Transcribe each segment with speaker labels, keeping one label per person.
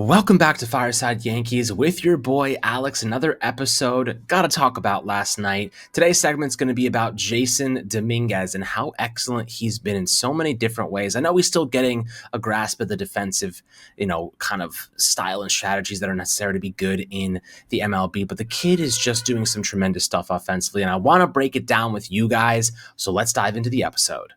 Speaker 1: Welcome back to Fireside Yankees with your boy Alex. Another episode. Got to talk about last night. Today's segment's going to be about Jasson Dominguez and how excellent he's been in so many different ways. I know he's still getting a grasp of the defensive, kind of style and strategies that are necessary to be good in the MLB, but the kid is just doing some tremendous stuff offensively, and I want to break it down with you guys. So let's dive into the episode.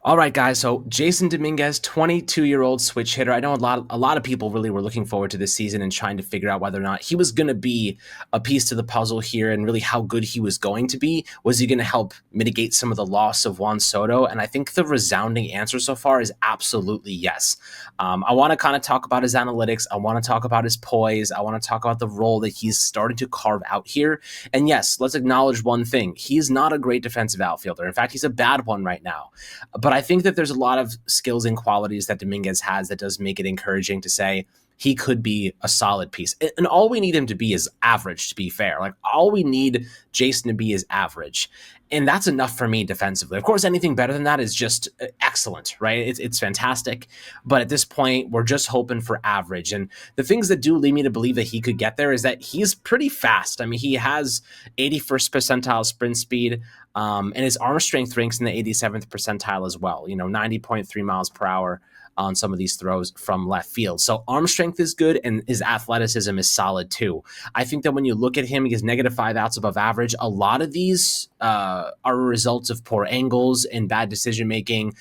Speaker 1: All right, guys. So Jasson Dominguez, 22-year-old switch hitter. I know a lot of people really were looking forward to this season and trying to figure out whether or not he was going to be a piece to the puzzle here and really how good he was going to be. Was he going to help mitigate some of the loss of Juan Soto? And I think the resounding answer so far is absolutely yes. I want to kind of talk about his analytics. I want to talk about his poise. I want to talk about the role that he's starting to carve out here. And yes, let's acknowledge one thing. He's not a great defensive outfielder. In fact, he's a bad one right now. But I think that there's a lot of skills and qualities that Dominguez has that does make it encouraging to say he could be a solid piece. And all we need him to be is average, to be fair. Like, all we need Jasson to be is average. And that's enough for me defensively. Of course, anything better than that is just excellent, right? It's fantastic. But at this point, we're just hoping for average. And the things that do lead me to believe that he could get there is that he's pretty fast. I mean, he has 81st percentile sprint speed, and his arm strength ranks in the 87th percentile as well, 90.3 miles per hour on some of these throws from left field. So arm strength is good, and his athleticism is solid too. I think that when you look at him, he has -5 outs above average. A lot of these are results of poor angles and bad decision making,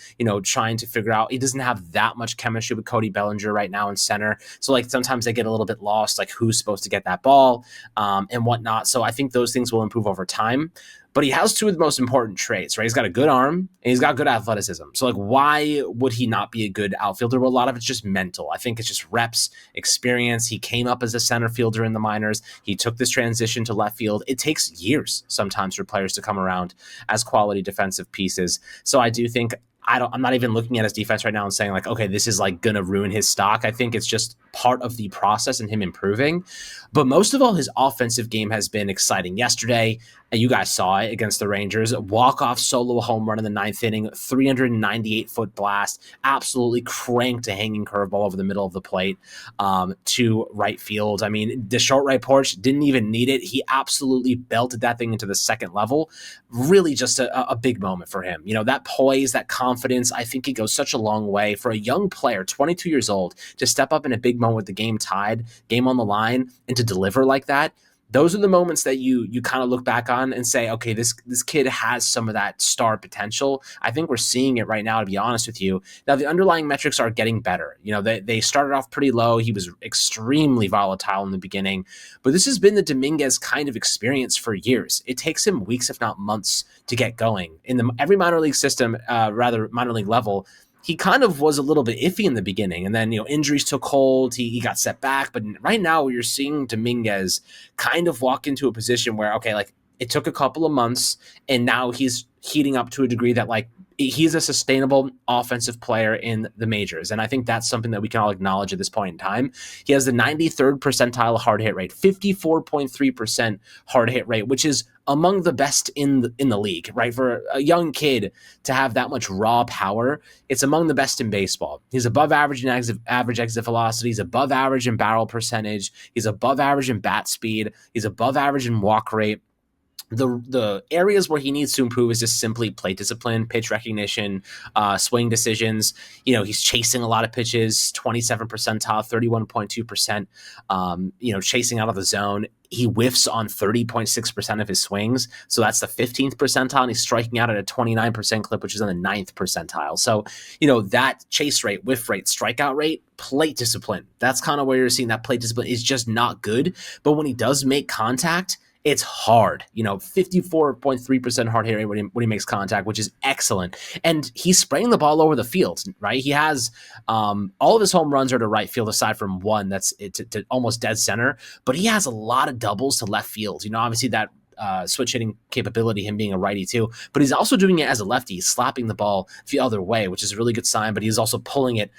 Speaker 1: trying to figure out. He doesn't have that much chemistry with Cody Bellinger right now in center. So like sometimes they get a little bit lost, like who's supposed to get that ball and whatnot. So I think those things will improve over time. But he has two of the most important traits, right? He's got a good arm and he's got good athleticism. So like, why would he not be a good outfielder? Well, a lot of it's just mental. I think it's just reps, experience. He came up as a center fielder in the minors. He took this transition to left field. It takes years sometimes for players to come around as quality defensive pieces. So I do think I'm not even looking at his defense right now and saying like, okay, this is like going to ruin his stock. I think it's just part of the process and him improving. But most of all, his offensive game has been exciting. Yesterday, and you guys saw it against the Rangers, walk-off solo home run in the 9th inning, 398-foot blast, absolutely cranked a hanging curveball over the middle of the plate to right field. I mean, the short right porch didn't even need it. He absolutely belted that thing into the second level. Really just a big moment for him. That poise, that confidence, I think it goes such a long way for a young player, 22 years old, to step up in a big moment with the game tied, game on the line, and to deliver like that. Those are the moments that you kind of look back on and say, okay, this kid has some of that star potential. I think we're seeing it right now, to be honest with you. Now, the underlying metrics are getting better. They started off pretty low. He was extremely volatile in the beginning, but this has been the Dominguez kind of experience for years. It takes him weeks, if not months, to get going. In every minor league system, minor league level, he kind of was a little bit iffy in the beginning, and then injuries took hold. He got set back, but right now you're seeing Dominguez kind of walk into a position where, okay, like it took a couple of months, and now he's heating up to a degree that like he's a sustainable offensive player in the majors. And I think that's something that we can all acknowledge at this point in time. He has the 93rd percentile hard hit rate, 54.3% hard hit rate, which is among the best in the league, right? For a young kid to have that much raw power, it's among the best in baseball. He's above average in average exit velocity. He's above average in barrel percentage. He's above average in bat speed. He's above average in walk rate. The areas where he needs to improve is just simply plate discipline, pitch recognition, swing decisions. He's chasing a lot of pitches, 27 percentile, 31.2%, chasing out of the zone. He whiffs on 30.6% of his swings. So that's the 15th percentile, and he's striking out at a 29% clip, which is on the 9th percentile. So, that chase rate, whiff rate, strikeout rate, plate discipline, that's kind of where you're seeing that plate discipline is just not good. But when he does make contact, it's hard, 54.3% hard hit rate when he makes contact, which is excellent. And he's spraying the ball over the field, right? He has all of his home runs are to right field, aside from one that's to almost dead center. But he has a lot of doubles to left field. Obviously that switch hitting capability, him being a righty too, but he's also doing it as a lefty. He's slapping the ball the other way, which is a really good sign, but he's also pulling it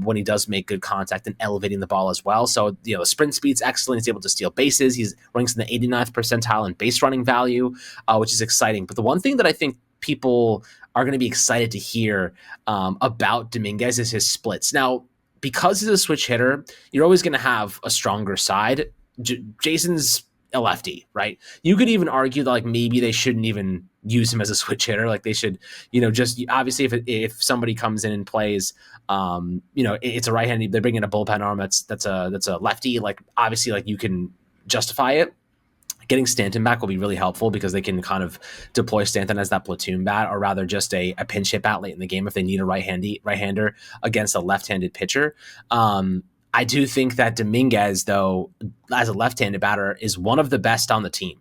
Speaker 1: when he does make good contact and elevating the ball as well. So, the sprint speed's excellent. He's able to steal bases. He's ranks in the 89th percentile in base running value, which is exciting. But the one thing that I think people are going to be excited to hear about Dominguez is his splits. Now, because he's a switch hitter, you're always going to have a stronger side. Jasson's a lefty, right? You could even argue that like maybe they shouldn't even use him as a switch hitter. Like they should, just obviously if somebody comes in and plays, it's a right-handed, they're bringing a bullpen arm that's a lefty. Like obviously, like you can justify it. Getting Stanton back will be really helpful because they can kind of deploy Stanton as that platoon bat, or rather just a pinch hit bat late in the game if they need a right-hander against a left-handed pitcher. I do think that Dominguez, though, as a left-handed batter, is one of the best on the team.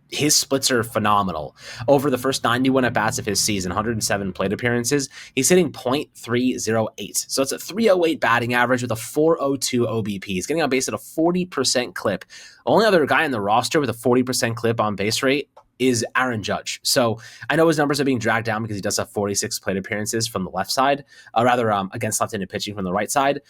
Speaker 1: His splits are phenomenal. Over the first 91 at-bats of his season, 107 plate appearances, he's hitting .308. So it's a 308 batting average with a 402 OBP. He's getting on base at a 40% clip. The only other guy in the roster with a 40% clip on base rate is Aaron Judge. So I know his numbers are being dragged down because he does have 46 plate appearances from the left side, against left-handed pitching from the right side,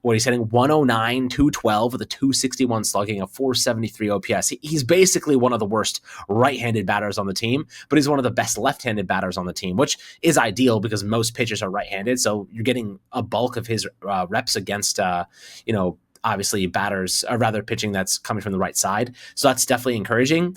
Speaker 1: where he's hitting 109, 212 with a 261 slugging, a 473 OPS. He's basically one of the worst right-handed batters on the team, but he's one of the best left-handed batters on the team, which is ideal because most pitchers are right-handed. So you're getting a bulk of his reps against, obviously batters, or rather pitching that's coming from the right side. So that's definitely encouraging.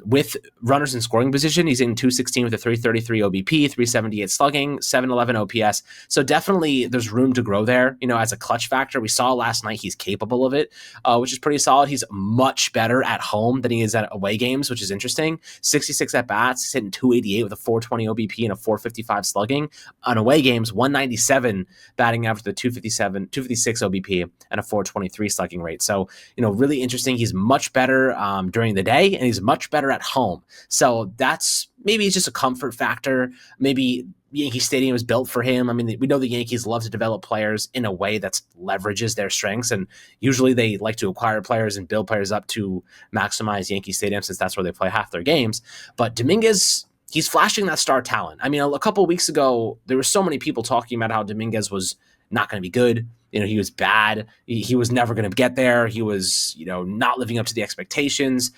Speaker 1: With runners in scoring position, he's in 216 with a 333 OBP, 378 slugging, 711 OPS. So definitely there's room to grow there, as a clutch factor. We saw last night he's capable of it, which is pretty solid. He's much better at home than he is at away games, which is interesting. 66 at-bats, he's hitting 288 with a 420 OBP and a 455 slugging. On away games, 197 batting average with a 256 OBP and a 423 slugging rate. So, really interesting. He's much better during the day, and he's much better at home. So that's maybe it's just a comfort factor. Maybe Yankee Stadium is built for him. I mean, we know the Yankees love to develop players in a way that leverages their strengths, and usually they like to acquire players and build players up to maximize Yankee Stadium, since that's where they play half their games. But Dominguez, he's flashing that star talent. I mean, a couple of weeks ago, there were so many people talking about how Dominguez was not going to be good. He was bad. He was never going to get there. He was, not living up to the expectations.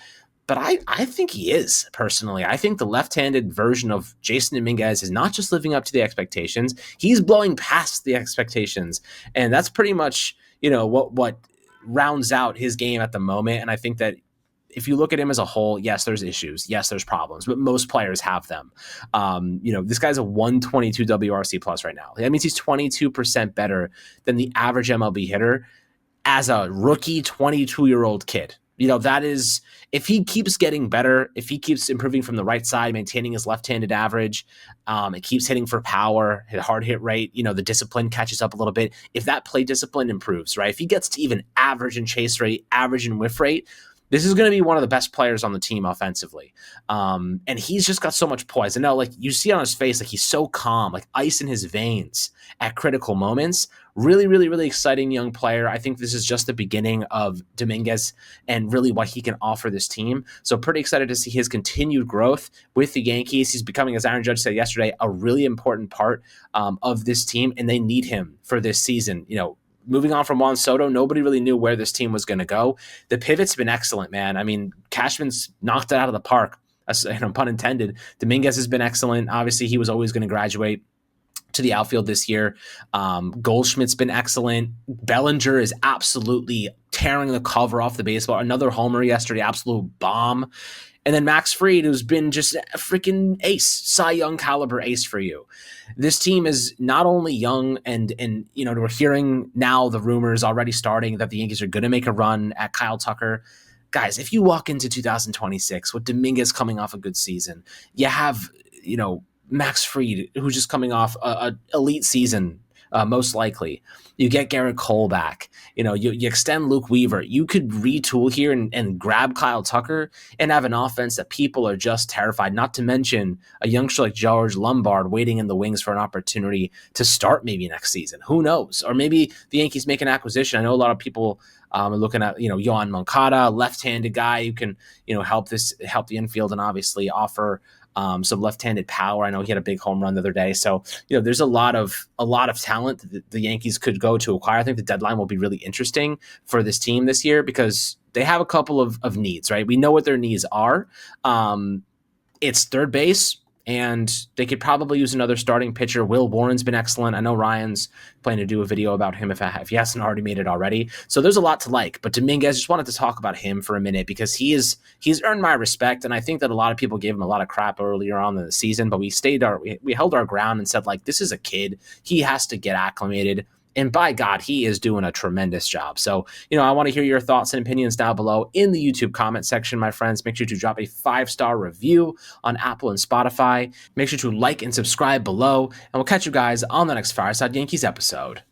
Speaker 1: But I think he is, personally. I think the left-handed version of Jasson Dominguez is not just living up to the expectations. He's blowing past the expectations. And that's pretty much, what rounds out his game at the moment. And I think that if you look at him as a whole, yes, there's issues. Yes, there's problems, but most players have them. This guy's a 122 WRC plus right now. That means he's 22% better than the average MLB hitter as a rookie 22-year-old kid. That is, if he keeps getting better, if he keeps improving from the right side, maintaining his left-handed average, it keeps hitting for power, hard hit rate, the discipline catches up a little bit. If that play discipline improves, right? If he gets to even average in chase rate, average in whiff rate, this is going to be one of the best players on the team offensively. And he's just got so much poise. And now, like, you see on his face, like, he's so calm, like ice in his veins at critical moments. Really, really, really exciting young player. I think this is just the beginning of Dominguez and really what he can offer this team. So pretty excited to see his continued growth with the Yankees. He's becoming, as Aaron Judge said yesterday, a really important part of this team, and they need him for this season. Moving on from Juan Soto, nobody really knew where this team was going to go. The pivot's been excellent, man. I mean, Cashman's knocked it out of the park, pun intended. Dominguez has been excellent. Obviously, he was always going to graduate to the outfield this year. Goldschmidt's been excellent. Bellinger is absolutely tearing the cover off the baseball. Another homer yesterday, absolute bomb. And then Max Fried, who's been just a freaking ace, Cy Young caliber ace for you. This team is not only young, and we're hearing now the rumors already starting that the Yankees are going to make a run at Kyle Tucker. Guys, if you walk into 2026 with Dominguez coming off a good season, you have, Max Fried, who's just coming off a elite season, most likely. You get Garrett Cole back. You extend Luke Weaver. You could retool here and grab Kyle Tucker and have an offense that people are just terrified. Not to mention a youngster like George Lombard waiting in the wings for an opportunity to start maybe next season. Who knows? Or maybe the Yankees make an acquisition. I know a lot of people are looking at Yohan Moncada, left-handed guy who can help the infield and obviously offer some left-handed power. I know he had a big home run the other day. So, there's a lot of talent that the Yankees could go to acquire. I think the deadline will be really interesting for this team this year because they have a couple of needs, right? We know what their needs are. It's third base and they could probably use another starting pitcher. Will Warren's been excellent. I know Ryan's planning to do a video about him if he hasn't already made it already. So there's a lot to like. But Dominguez, just wanted to talk about him for a minute because he's earned my respect, and I think that a lot of people gave him a lot of crap earlier on in the season, but we held our ground and said, like, this is a kid. He has to get acclimated. And by God, he is doing a tremendous job. So, I want to hear your thoughts and opinions down below in the YouTube comment section, my friends. Make sure to drop a 5-star review on Apple and Spotify. Make sure to like and subscribe below, and we'll catch you guys on the next Fireside Yankees episode.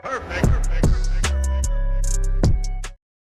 Speaker 2: Perfect.